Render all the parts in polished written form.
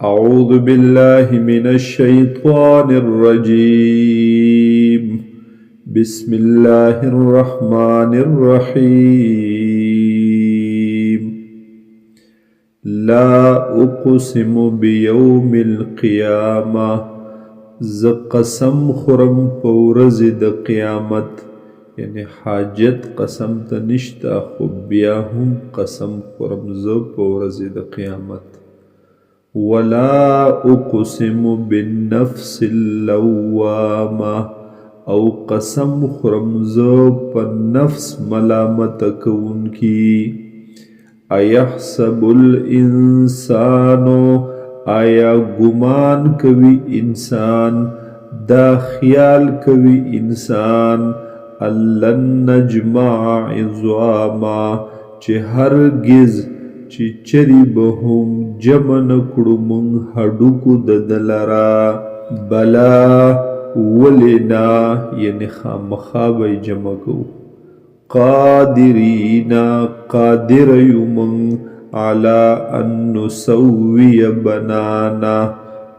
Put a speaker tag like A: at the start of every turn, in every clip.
A: أعوذ بالله من الشيطان الرجيم بسم الله الرحمن الرحيم لا أقسم بيوم القيامة ز قسم خرم پورز د قیامت یعنی حاجت قسم تنشتا خو بیا هم قسم خرم ز پورز د قیامت ولا اقسم بالنفس اللوامه او قسم خرم ز په نفس ملامت کونکی ایحسب الانسان آیا گمان کوي انسان دا خیال کوي انسان الن نجمع عظاما چې هرگز چې چری به هم جمع نکړو مونږ هډوکو د دلرا بلا ولنا یعنی خامخا به جمع کو قادرینا قادر یومن علی ان نسوی بنانا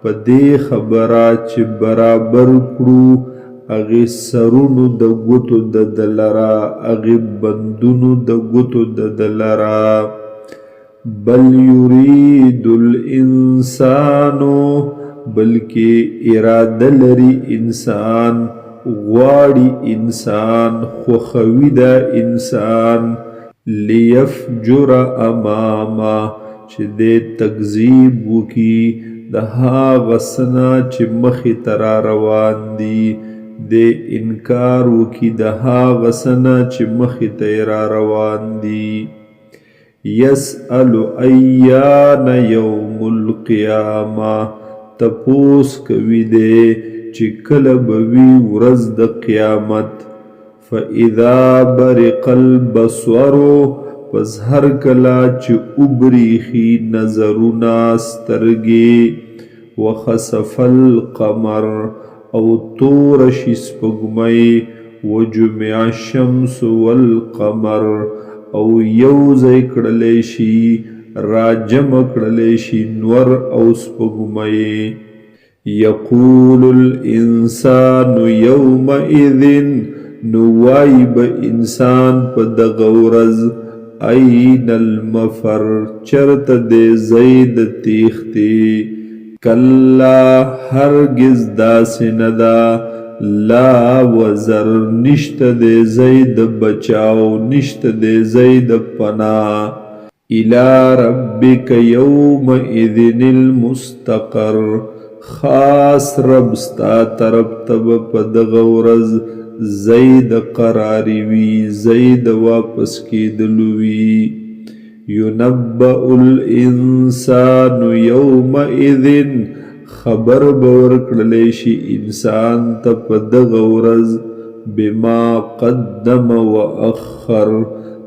A: په دې خبره چې برابر کړو اغه سرونو د ګوتو د دلرا اغه بندونو د ګوتو د دلرا بل یرید الانسان بلکې اراده لري انسان غواړي انسان خوخوي د انسان لیفجر اماما چې د تکذیب وکي د هغه سنا چې مخې ته را روان دي د انکار وکي د هغه سنا چې مخې ته را روان دي یسأل ایان یوم القیامه تپوس کوي دی چې کله به وي ورځ د قیامت فاذا برق البصر پس هر کله چې وبریخي نظرونه سترګې وخسف القمر او تور شي سپوږمۍ وجمع الشمس والقمر او یوځای کړلی شي راجمع کړلی شي نور او سپوږمۍ یقول الانسان یومئذ نوای به انسان په دغه ورځ این المفر چرته د زید تیختی کلا هرگز داسې نه ده لا وزر نشته د زید بچاو نشته د زید پناه الى ربک یومئذ المستقر خاص رب ستا طرف تب په دغه ورځ زید قراری وی زید واپس کېدلو وي ينبأ الانسان یومئذ خبر به ورکړلی شي انسان ته په دغه ورځ بما قدم واخر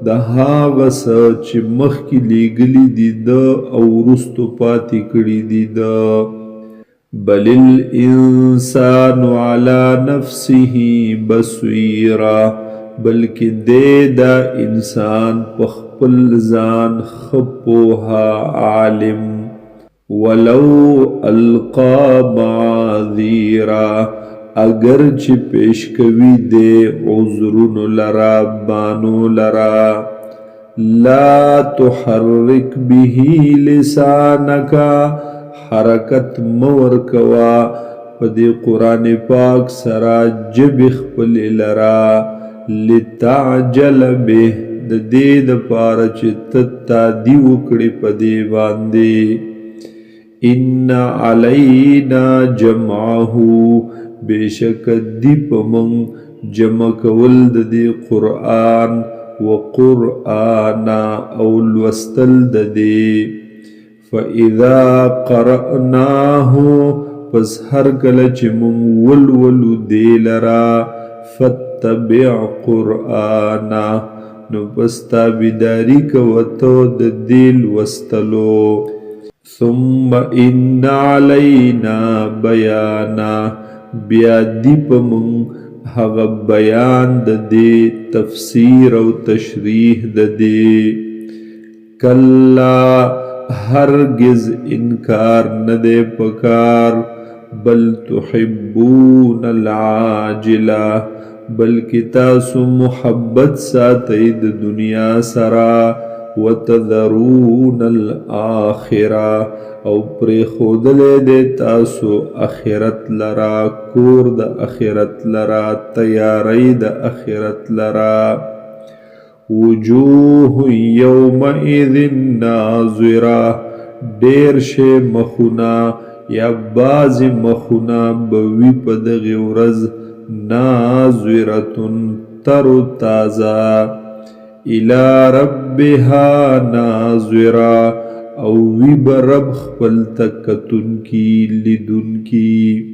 A: د هغه څه چې مخکې لیږلي دي ده او وروستو پاتې کړي دي ده بل الانسان على نفسه بصیرا بلکې دی دا انسان په خپل ځان ښه پوهه عالم ولو القا معاذیرا اگر چې پیش کوي دی عذرونو لرا بانو لرا لا تحرک به لسانک حرکت مور کوا په دې قرآن پاک سره جبې خپلې لرا لتعجل به د دې دپاره چې ته تادي وکړې په دې باندې ان علینا جمعه بېشکه دی په موږ جمع کول د دې قرآن وقرآنا او لوستل د دې فاذا قرأناه پس هر کله چې مونږ ولولو دی لرا فتبع قرآنا نو پس تابعداري کوه ته د دې لوستلو ثم ان علینا بیانا بیا دی په مونږ هغه بیان د دې تفسیر او تشریح د دې کلا هرگز انکار نده پکار بل تحبون العاجلہ بلکې تاسو محبت ساتئ د دنیا سره وتذرون الاخره او پرې ښودلی دی تاسو اخرت لرا کور د اخرت لرا تیاری د اخرت لرا وجوه یومئذ ناظره ډیر شی مخونه یا بعضې مخونه به وي په دغې ورځ ناظرة تر تازه الى ربها ناظره او وی برب خپل تکتن کی لیدن کی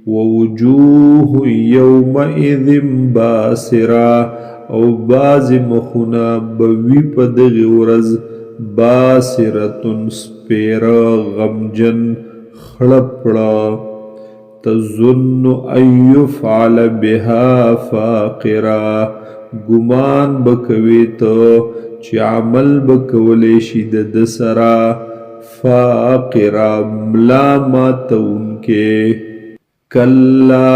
A: ووجوه یومئذ باسره او باز مخونه بوی په دغې ورځ باسرتن سپیره غمجن خړپړه تظن ان یفعل بها فاقره ګمان بکوي ته چې عمل بکولی شي د سره فاقره ملا ماتونکې کلا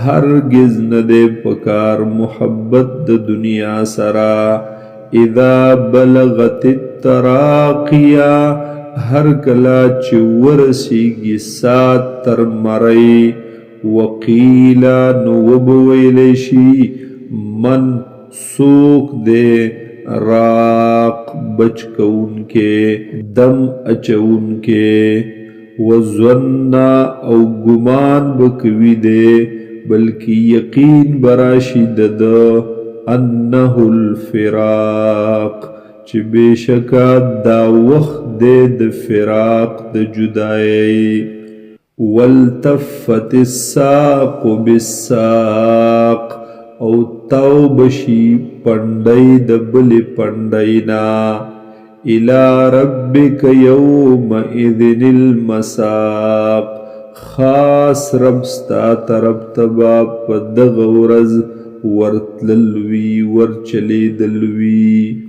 A: هرگز نده پکار محبت د دنیا سره اذا بلغت التراقیه هر کلا چې ورسیږي سات تر مرۍ وقیلا نو وبویلی شي من سوک دے راق بچ کون کے دم اچون کے وظننا او گمان بکوی دے بلکہ یقین براشی دد انه الفراق چی بیشکا دا وقت دے د فراق د جدائی والتفت الساق بالساق او تاو بشی پندائی د بلی پندائینا الى ربک یومئذن المساق خاص ربستا طرف تبا پا دغ ورز ورتللوی ورچلی دلوی